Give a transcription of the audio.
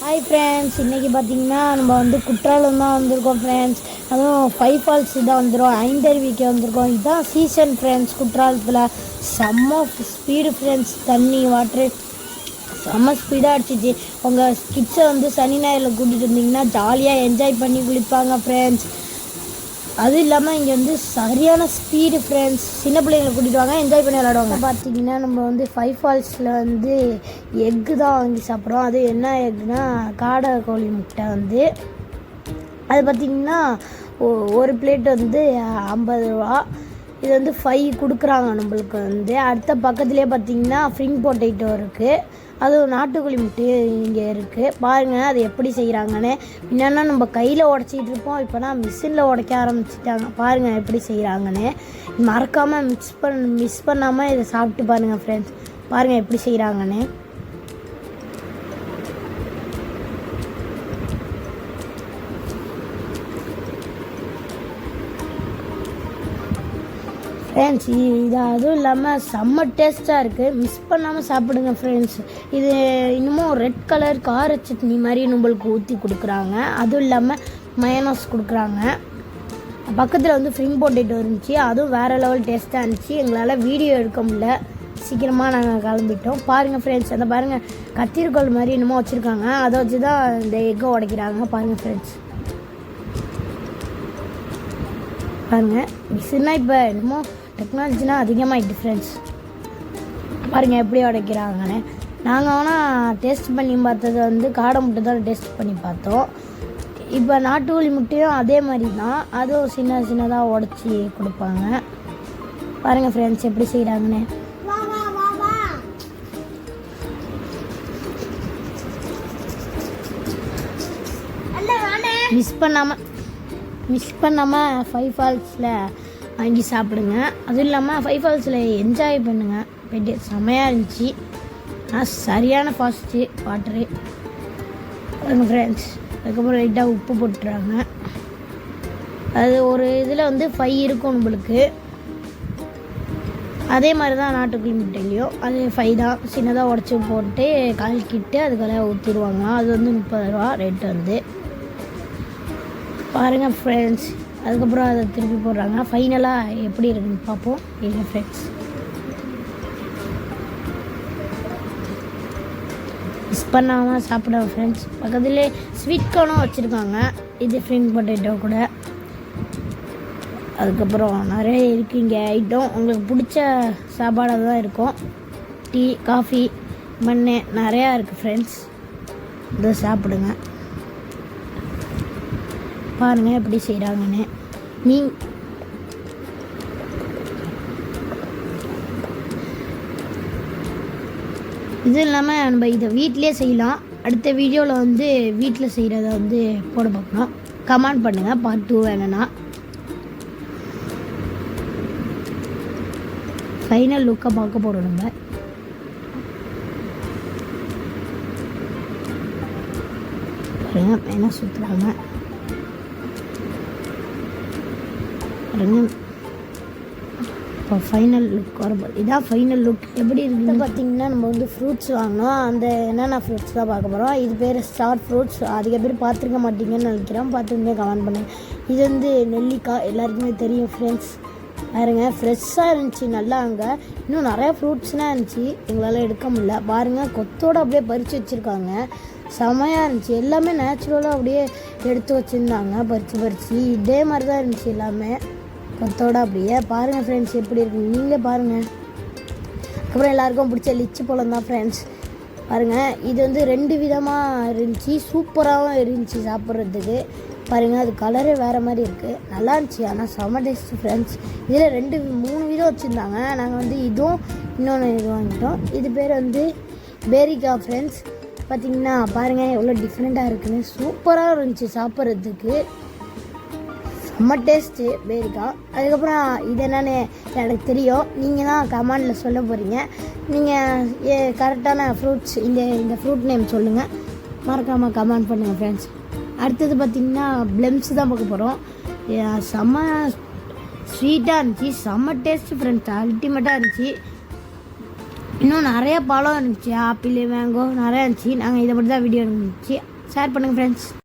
Hi friends, இன்றைக்கி பார்த்திங்கன்னா நம்ம வந்து குற்றாலம் தான் வந்திருக்கோம் ஃப்ரெண்ட்ஸ். அதுவும் 5 ஃபால்ஸ் தான் வந்துடும், ஐந்தருவிக்கு வந்திருக்கோம். இதுதான் சீசன் ஃப்ரெண்ட்ஸ். குற்றாலத்தில் செம்ம ஸ்பீடு ஃப்ரெண்ட்ஸ். தண்ணி வாட்ரு செம்ம ஸ்பீடாக அடிச்சிச்சு. உங்கள் கிட்ஸை வந்து சனி ஞாயிறில் கூட்டிகிட்டு வந்தீங்கன்னா ஜாலியாக என்ஜாய் பண்ணி குளிப்பாங்க ஃப்ரெண்ட்ஸ். அதுவும் இல்லாமல் இங்கே வந்து சரியான ஸ்பீடு ஃப்ரெண்ட்ஸ். சின்ன பிள்ளைங்களை கூட்டிகிட்டு வாங்க, என்ஜாய் பண்ணி விளாடுவாங்க. பார்த்திங்கன்னா நம்ம வந்து 5 ஃபால்ஸில் வந்து எக்கு தான் வாங்கி சாப்பிட்றோம். அது என்ன எக்குனா காடை கோழி முட்டை வந்து அது பார்த்திங்கன்னா ஒரு பிளேட் வந்து 50 ரூபா. இது வந்து 5 கொடுக்குறாங்க நம்மளுக்கு வந்து. அடுத்த பக்கத்துலேயே பார்த்திங்கன்னா ஃப்ரிங் பொட்டேட்டோ இருக்குது. அதுவும் நாட்டுக்கோழி முட்டை இங்கே இருக்குது. பாருங்கள் அது எப்படி செய்கிறாங்கன்னு. என்னென்னா நம்ம கையில் உடச்சிட்டு இருப்போம், இப்போனா மிஷினில் உடைக்க ஆரம்பிச்சிட்டாங்க. பாருங்கள் எப்படி செய்கிறாங்கன்னு. மறக்காமல் மிஸ் பண்ணாமல் இதை சாப்பிட்டு பாருங்கள் ஃப்ரெண்ட்ஸ். பாருங்கள் எப்படி செய்கிறாங்கன்னு. ஃப்ரெண்ட்ஸ் இது அதுவும் இல்லாமல் செம்ம டேஸ்ட்டாக இருக்குது. மிஸ் பண்ணாமல் சாப்பிடுங்க ஃப்ரெண்ட்ஸ். இது இன்னமும் ரெட் கலர் கார சட்னி மாதிரி நம்மளுக்கு ஊற்றி கொடுக்குறாங்க. அதுவும் இல்லாமல் மயனோஸ் கொடுக்குறாங்க. பக்கத்தில் வந்து ஃப்ரிங் பொட்டேட்டோ இருந்துச்சு, அதுவும் வேறு லெவல் டேஸ்ட்டாக இருந்துச்சு. எங்களால் வீடியோ எடுக்க முடியல, சீக்கிரமாக நாங்கள் கிளம்பிட்டோம். பாருங்கள் ஃப்ரெண்ட்ஸ், அந்த பாருங்கள் கத்திரிக்கோள் மாதிரி என்னமோ வச்சுருக்காங்க, அதை வச்சு தான் இந்த எக்கை உடைக்கிறாங்க. பாருங்கள் ஃப்ரெண்ட்ஸ், பாருங்கள் மிஷின்னா இப்போ என்னமோ டெக்னாலஜினா அதிகமாகிட்டு ஃப்ரெண்ட்ஸ். பாருங்கள் எப்படி உடைக்கிறாங்கன்னு. நாங்கள் ஆனால் டேஸ்ட் பண்ணி பார்த்தது வந்து காடை முட்டை தான் டேஸ்ட் பண்ணி பார்த்தோம். இப்போ நாட்டுக்கோழி முட்டையும் அதே மாதிரி தான், அதுவும் சின்ன சின்னதாக உடச்சி கொடுப்பாங்க. பாருங்கள் ஃப்ரெண்ட்ஸ் எப்படி செய்கிறாங்கன்னு. மிஸ் பண்ணாமல் 5 ஃபால்ஸில் வாங்கி சாப்பிடுங்க. அதுவும் இல்லாமல் 5 ஃபால்ஸில் என்ஜாய் பண்ணுங்கள். போய்ட்டு செமையாக இருந்துச்சு. சரியான ஃபாஸ்ட்டு வாட்ரு ஃப்ரெண்ட்ஸ். அதுக்கப்புறம் லைட்டாக உப்பு போட்டுறாங்க. அது ஒரு இதில் வந்து 5 இருக்கும் நம்மளுக்கு. அதே மாதிரி தான் நாட்டுக்கோழி முட்டையிலையும் அது 5 தான். சின்னதாக உடச்சி போட்டு கலக்கிட்டு அதுக்கெல்லாம் ஊற்றிடுவாங்க. அது வந்து 30 ரூபா ரேட்டு வந்து. பாருங்கள் ஃப்ரெண்ட்ஸ், அதுக்கப்புறம் அதை திருப்பி போடுறாங்க. ஃபைனலாக எப்படி இருக்குன்னு பார்ப்போம். இல்லை ஃப்ரெண்ட்ஸ், மிஸ் பண்ணாமல் சாப்பிடுவோம் ஃப்ரெண்ட்ஸ். பக்கத்துலேயே ஸ்வீட் கார்னும் வச்சுருக்காங்க. இது ஃப்ரிங் பொட்டேட்டோ கூட. அதுக்கப்புறம் நிறைய இருக்குது இங்கே ஐட்டம். உங்களுக்கு பிடிச்ச சாப்பாடாக தான் இருக்கும். டீ, காஃபி, மண்ணு நிறையா இருக்குது ஃப்ரெண்ட்ஸ். இதை சாப்பிடுங்க. பாருங்கள் எப்படி செய்கிறாங்கன்னு. இது இல்லாமல் நம்ம இதை வீட்டிலே செய்யலாம். அடுத்த வீடியோவில் வந்து வீட்டில் செய்கிறத வந்து போட பார்க்கணும். கமெண்ட் பண்ணுங்கள் பார்ட் 2 வேணும்னா. ஃபைனல் லுக்கை பார்க்க போகிறோம் நம்ம. பாருங்கள் என்ன சுற்றுறாங்க. இப்போ ஃபைனல் லுக் வரும்போது இதான் ஃபைனல் லுக் எப்படி இருக்குது பார்த்திங்கன்னா. நம்ம வந்து ஃப்ரூட்ஸ் வாங்கினோம். அந்த என்னென்ன ஃப்ரூட்ஸ் தான் பார்க்க போகிறோம். இது பேர் ஸ்டார் ஃப்ரூட்ஸ். அதிக பேர் பார்த்துருக்க மாட்டீங்கன்னு நினைக்கிறேன். பார்த்துருந்தே கமெண்ட் பண்ணுங்க. இது வந்து நெல்லிக்காய், எல்லாருக்குமே தெரியும் ஃப்ரெண்ட்ஸ். பாருங்க ஃப்ரெஷ்ஷாக இருந்துச்சு நல்லா. அங்கே இன்னும் நிறையா ஃப்ரூட்ஸ்லாம் இருந்துச்சு, எங்களால் எடுக்க முடியல. பாருங்கள் கொத்தோடு அப்படியே பறித்து வச்சுருக்காங்க. செமையாக இருந்துச்சு. எல்லாமே நேச்சுரலாக அப்படியே எடுத்து வச்சுருந்தாங்க பறித்து. இதே மாதிரி தான் இருந்துச்சு எல்லாமே கொத்தோடு அப்படியே. பாருங்கள் ஃப்ரெண்ட்ஸ் எப்படி இருக்குன்னு நீங்களே பாருங்கள். அப்புறம் எல்லாேருக்கும் பிடிச்ச லிச்சி பழம் தான் ஃப்ரெண்ட்ஸ். பாருங்கள் இது வந்து 2 விதமாக இருந்துச்சு. சூப்பராகவும் இருந்துச்சு சாப்பிட்றதுக்கு. பாருங்கள் அது கலரே வேறு மாதிரி இருக்குது, நல்லா இருந்துச்சு. ஆனால் செம்ம டேஸ்ட்டு ஃப்ரெண்ட்ஸ். இதில் 3 விதம் வச்சுருந்தாங்க. நாங்கள் வந்து இதுவும் இன்னொன்று இது வாங்கிட்டோம். இது பேர் வந்து பேரிக்கா ஃப்ரெண்ட்ஸ். பார்த்திங்கன்னா பாருங்கள் எவ்வளோ டிஃப்ரெண்ட்டாக இருக்குன்னு. சூப்பராக இருந்துச்சு சாப்பிட்றதுக்கு, செம்ம டேஸ்ட்டு பேரிக்கா. அதுக்கப்புறம் இது என்னென்னு எனக்கு தெரியும், நீங்கள் தான் கமெண்டில் சொல்ல போகிறீங்க. நீங்கள் கரெக்டான ஃப்ரூட்ஸ் இந்த ஃப்ரூட் நேம் சொல்லுங்கள், மறக்காமல் கமெண்ட் பண்ணுங்கள் ஃப்ரெண்ட்ஸ். அடுத்தது பார்த்திங்கன்னா ப்ளம்ஸ் தான் பார்க்க போகிறோம். செம்ம ஸ்வீட்டாக இருந்துச்சு, செம்ம டேஸ்ட்டு ஃப்ரெண்ட்ஸ், அல்டிமேட்டாக இருந்துச்சு. இன்னும் நிறைய பழம் இருந்துச்சு, ஆப்பிள், மேங்கோ நிறையா இருந்துச்சு. நாங்கள் இதை மட்டும் தான் வீடியோ இருந்துச்சு. ஷேர் பண்ணுங்கள் ஃப்ரெண்ட்ஸ்.